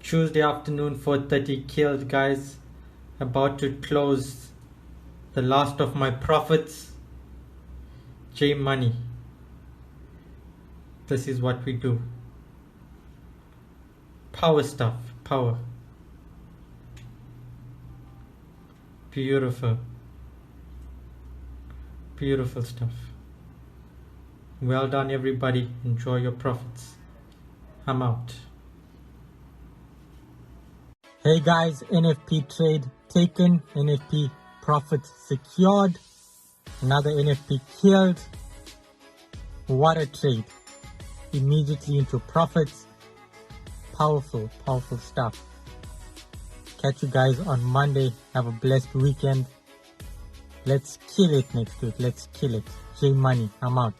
Tuesday afternoon, 4:30, killed, guys. About to close the last of my profits. J Money. This is what we do. Power stuff. Power. Beautiful. Beautiful stuff. Well done, everybody. Enjoy your profits. I'm out. Hey guys, NFP trade taken, NFP profit secured, another NFP killed. What a trade. Immediately into profits. Powerful, powerful stuff. Catch you guys on Monday. Have a blessed weekend. Let's kill it next week. Let's kill it. J Money, I'm out.